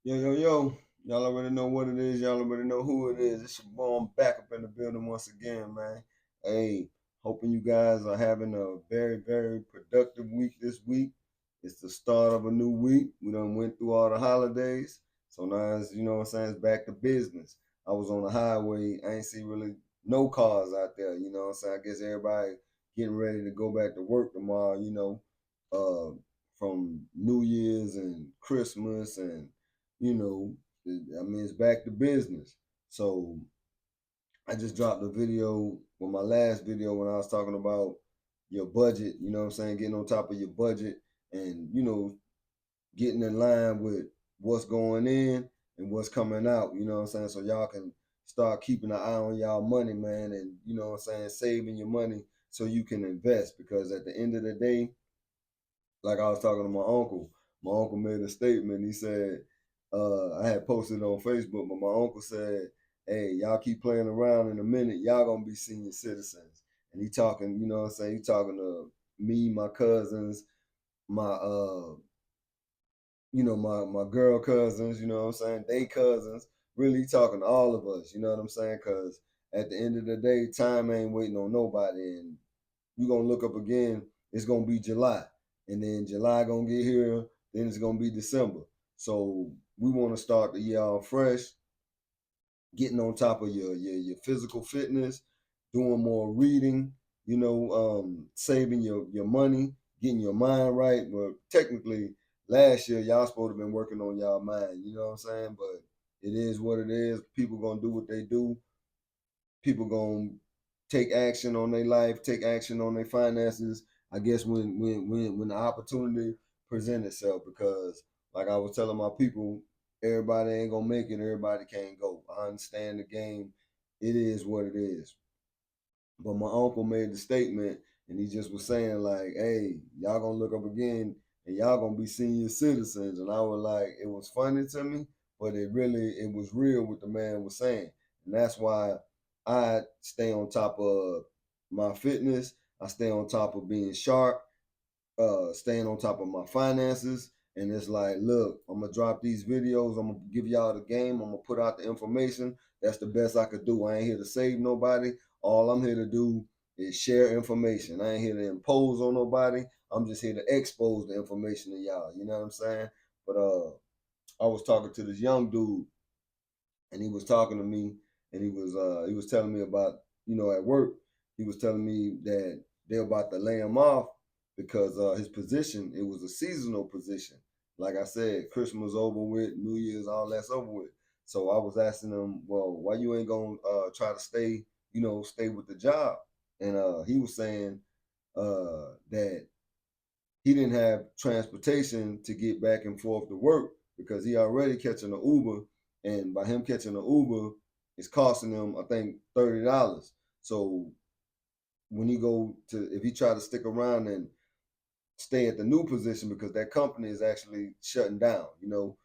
Yo, yo, yo. Y'all already know what it is. Y'all already know who it is. It's your boy. I'm back up in the building once again, man. Hey, hoping you guys are having a very, very productive week this week. It's the start of a new week. We done went through all the holidays. So now it's, you know what I'm saying, it's back to business. I was on the highway. I ain't see really no cars out there. You know what I'm saying? I guess everybody getting ready to go back to work tomorrow, uh, from New Year's and Christmas and I mean, it's back to business. So I just dropped a video with my last video when I was talking about your budget, you know what I'm saying, getting on top of your budget and, getting in line with what's going in and what's coming out, you know what I'm saying? So y'all can start keeping an eye on y'all money, man, and you know what I'm saying, saving your money so you can invest because at the end of the day, like I was talking to my uncle made a statement. He said, I had posted on Facebook, but my uncle said, hey, y'all keep playing around in a minute, y'all gonna be senior citizens. And he talking, you know what I'm saying? He talking to me, my cousins, my my girl cousins, you know what I'm saying? They cousins, really talking to all of us, you know what I'm saying? Cause at the end of the day, time ain't waiting on nobody. And you're gonna look up again, it's gonna be July. And then July gonna get here, then it's gonna be December. So we wanna start the year off fresh, getting on top of your physical fitness, doing more reading, saving your money, getting your mind right. Well, technically last year y'all supposed to been working on y'all mind, you know what I'm saying? But it is what it is. People gonna do what they do. People gonna take action on their life, take action on their finances. I guess when the opportunity present itself, because like I was telling my people, everybody ain't gonna make it. Everybody can't go. I understand the game. It is what it is. But my uncle made the statement, and he just was saying like, "Hey, y'all gonna look up again, and y'all gonna be senior citizens." And I was like, it was funny to me, but it was real what the man was saying, and that's why I stay on top of my fitness. I stay on top of being sharp, staying on top of my finances. And it's like, look, I'm gonna drop these videos. I'm gonna give y'all the game. I'm gonna put out the information. That's the best I could do. I ain't here to save nobody. All I'm here to do is share information. I ain't here to impose on nobody. I'm just here to expose the information to y'all. You know what I'm saying? But I was talking to this young dude, and he was talking to me, and he was telling me about, at work, he was telling me that they're about to lay him off because his position, it was a seasonal position. Like I said, Christmas over with, New Year's, all that's over with. So I was asking him, well, why you ain't gonna try to stay, stay with the job? And he was saying that he didn't have transportation to get back and forth to work because he already catching an Uber, and by him catching an Uber, it's costing him I think $30. So when he go to if he try to stick around and stay at the new position because that company is actually shutting down,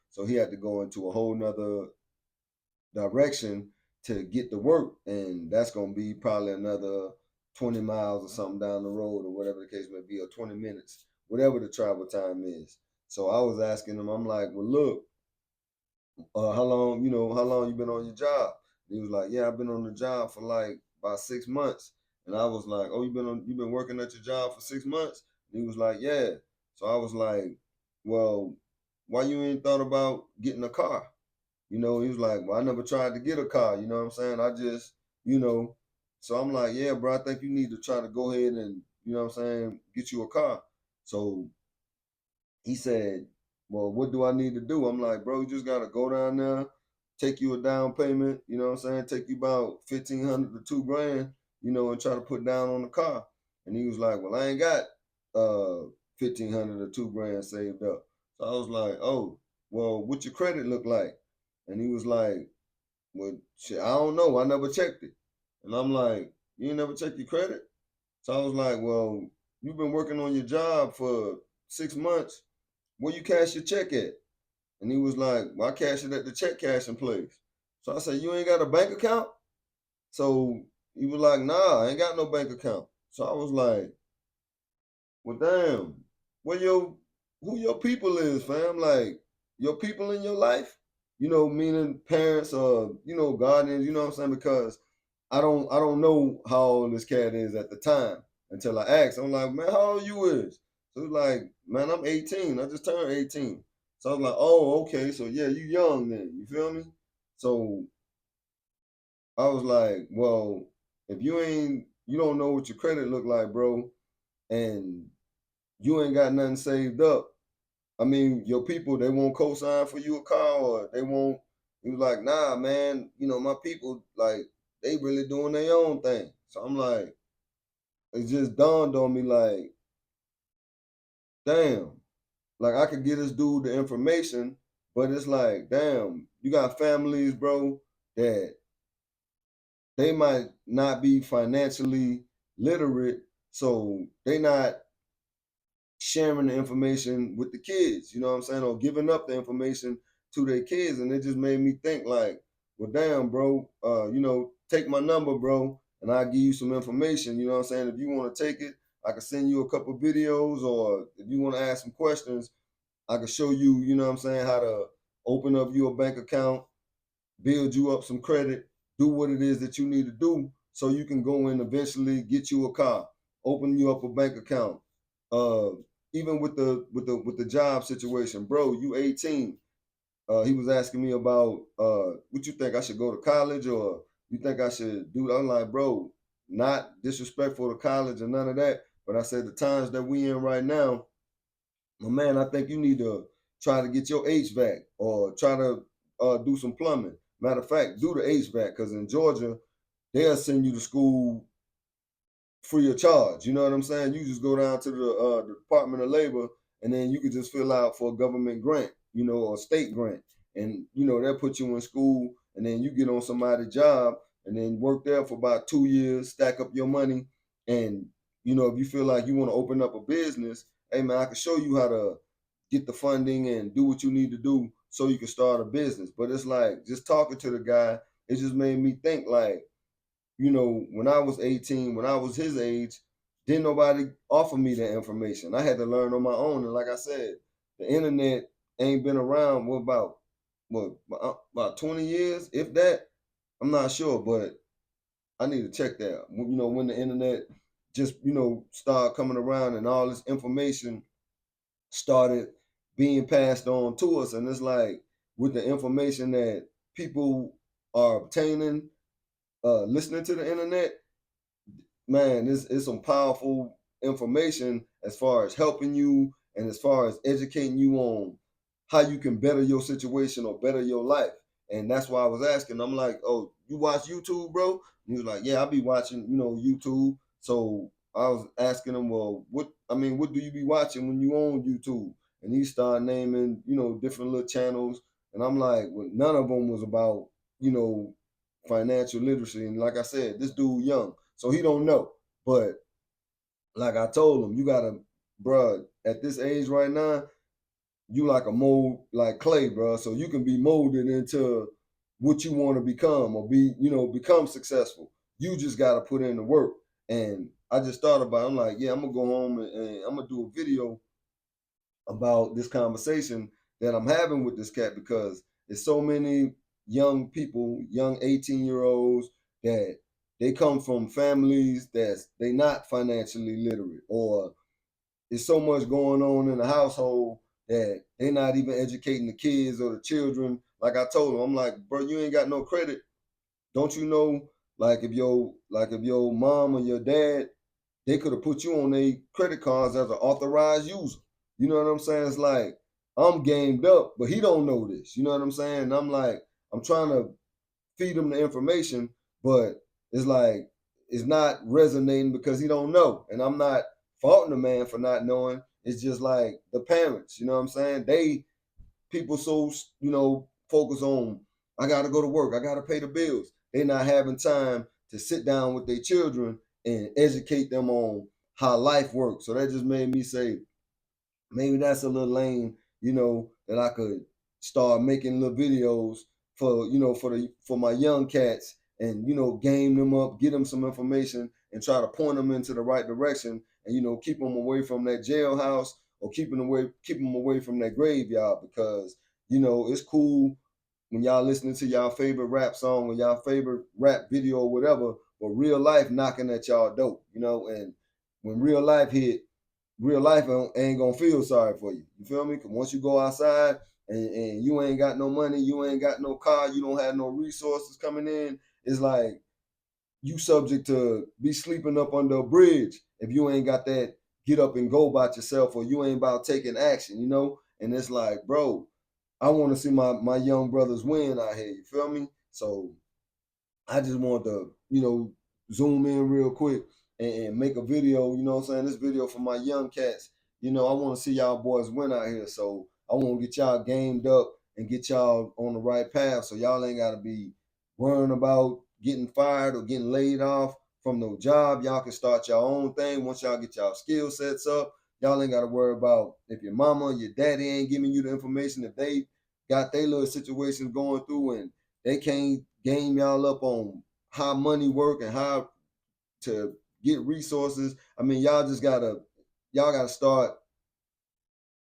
so he had to go into a whole nother direction to get to work, and that's gonna be probably another 20 miles or something down the road, or whatever the case may be, or 20 minutes, whatever the travel time is. So I was asking him, I'm like, well, look, how long you been on your job? And he was like, yeah, I've been on the job for like about 6 months. And I was like, oh, you've been working at your job for 6 months? And he was like, yeah. So I was like, well, why you ain't thought about getting a car? He was like, well, I never tried to get a car. You know what I'm saying? I just, you know. So I'm like, yeah, bro, I think you need to try to go ahead and, what I'm saying, get you a car. So he said, well, what do I need to do? I'm like, bro, you just got to go down there, take you a down payment, you know what I'm saying? Take you about 1,500 to 2 grand, and try to put down on the car. And he was like, well, I ain't got 1,500 or 2 grand saved up. So I was like, oh, well, what your credit look like? And he was like, well, shit, I don't know. I never checked it. And I'm like, you ain't never checked your credit? So I was like, well, you've been working on your job for 6 months. Where you cash your check at? And he was like, well, I cash it at the check cashing place. So I said, you ain't got a bank account? So he was like, nah, I ain't got no bank account. So I was like, well, damn, where your who your people is, fam? Like your people in your life? meaning parents or, guardians, you know what I'm saying? Because I don't know how old this cat is at the time until I asked. I'm like, man, how old you is? So he's like, man, I'm 18. I just turned 18. So I was like, oh, okay. So yeah, you young then. You feel me? So I was like, well, if you don't know what your credit look like, bro, and you ain't got nothing saved up. I mean, your people, they won't co-sign for you a car, or they won't. He was like, nah, man, my people, like, they really doing their own thing. So I'm like, it just dawned on me, like, damn, like I could get this dude the information, but it's like, damn, you got families, bro, that they might not be financially literate, so they not sharing the information with the kids, you know what I'm saying, or giving up the information to their kids. And it just made me think like, well, damn, bro, take my number, bro, and I'll give you some information. You know what I'm saying? If you want to take it, I can send you a couple videos, or if you want to ask some questions, I can show you, you know what I'm saying, how to open up your bank account, build you up some credit, do what it is that you need to do so you can go and eventually get you a car, open you up a bank account. Uh, Even with the job situation, bro, you 18. He was asking me about what you think I should go to college, or you think I should do. I'm like, bro, not disrespectful to college or none of that, but I said the times that we in right now, my man, I think you need to try to get your HVAC, or try to do some plumbing. Matter of fact, do the HVAC, because in Georgia, they'll send you to school free of charge. You know what I'm saying? You just go down to the Department of Labor, and then you could just fill out for a government grant, or a state grant, and they'll put you in school, and then you get on somebody's job, and then work there for about 2 years, stack up your money, and if you feel like you want to open up a business, hey man, I can show you how to get the funding and do what you need to do so you can start a business. But it's like, just talking to the guy, it just made me think like, when I was 18, when I was his age, didn't nobody offer me that information. I had to learn on my own. And like I said, the internet ain't been around about 20 years, if that. I'm not sure, but I need to check that. When the internet just, start coming around and all this information started being passed on to us. And it's like, with the information that people are obtaining, listening to the internet, man, it's some powerful information as far as helping you, and as far as educating you on how you can better your situation or better your life. And that's why I was asking. I'm like, oh, you watch YouTube, bro? And he was like, yeah, I be watching, YouTube. So I was asking him, well, what do you be watching when you on YouTube? And he started naming, different little channels. And I'm like, well, none of them was about, you know, financial literacy. And like I said, this dude young, so he don't know. But like I told him, you gotta, bruh, at this age right now, you like a mold, like clay, bruh. So you can be molded into what you want to become, or become successful. You just gotta put in the work. And I just thought about it. I'm like, yeah, I'm gonna go home, and I'm gonna do a video about this conversation that I'm having with this cat, because there's so many young people, young 18-year-olds, that they come from families that's they not financially literate, or there's so much going on in the household that they're not even educating the kids or the children. Like I told them, I'm like, bro, you ain't got no credit. Don't you know? Like if your mom or your dad, they could have put you on their credit cards as an authorized user. You know what I'm saying? It's like, I'm gamed up, but he don't know this. You know what I'm saying? And I'm like, I'm trying to feed him the information, but it's like, it's not resonating because he don't know. And I'm not faulting the man for not knowing. It's just like the parents, you know what I'm saying? People so, focus on, I gotta go to work, I gotta pay the bills. They're not having time to sit down with their children and educate them on how life works. So that just made me say, maybe that's a little lane, that I could start making little videos for, for my young cats, and game them up, get them some information, and try to point them into the right direction, and keep them away from that jailhouse, or keep them away from that graveyard. Because it's cool when y'all listening to y'all favorite rap song or y'all favorite rap video or whatever, but real life knocking at y'all door, you know, and when real life hit, real life ain't gonna feel sorry for you. You feel me? Because once you go outside and you ain't got no money, you ain't got no car, you don't have no resources coming in, it's like you subject to be sleeping up under a bridge if you ain't got that get up and go by yourself or you ain't about taking action, you know? And it's like, bro, I want to see my young brothers win out here. You feel me? So I just want to, zoom in real quick and make a video, you know what I'm saying? This video for my young cats. You know, I want to see y'all boys win out here. So I want to get y'all gamed up and get y'all on the right path. So y'all ain't got to be worrying about getting fired or getting laid off from no job. Y'all can start your own thing once y'all get y'all skill sets up. Y'all ain't got to worry about if your mama or your daddy ain't giving you the information, if they got their little situations going through and they can't game y'all up on how money work and how to get resources. I mean, y'all gotta start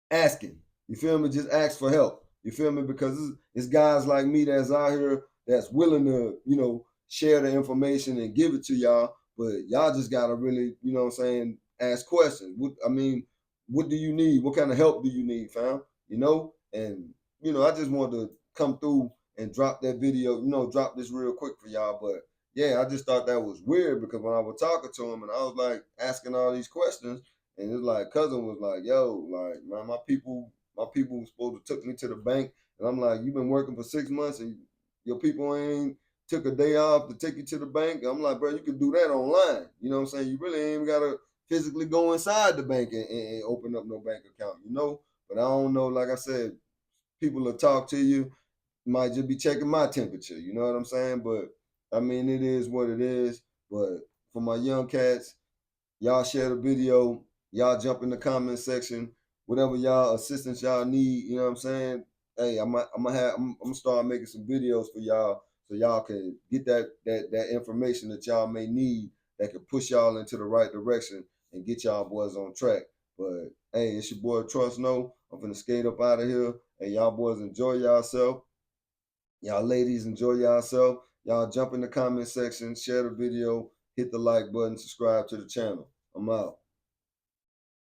asking. You feel me? Just ask for help. You feel me? Because it's guys like me that's out here that's willing to, share the information and give it to y'all. But y'all just gotta really, what I'm saying, ask questions. What do you need? What kind of help do you need, fam? And I just wanted to come through and drop that video, drop this real quick for y'all. But yeah, I just thought that was weird because when I was talking to him and I was like asking all these questions, and it's like cousin was like, "Yo, like man, my people was supposed to took me to the bank," and I'm like, "You've been working for 6 months and your people ain't took a day off to take you to the bank." I'm like, "Bro, you can do that online. You know what I'm saying? You really ain't even gotta physically go inside the bank and open up no bank account, you know." But I don't know. Like I said, people will talk to you, might just be checking my temperature. You know what I'm saying? But I mean, it is what it is. But for my young cats, y'all share the video. Y'all jump in the comment section. Whatever y'all assistance y'all need, you know what I'm saying? Hey, I'm gonna start making some videos for y'all so y'all can get that information that y'all may need that can push y'all into the right direction and get y'all boys on track. But hey, it's your boy Trust No. I'm gonna skate up out of here. Hey, y'all boys enjoy yourself. Y'all ladies enjoy yourself. Y'all jump in the comment section, share the video, hit the like button, subscribe to the channel. I'm out.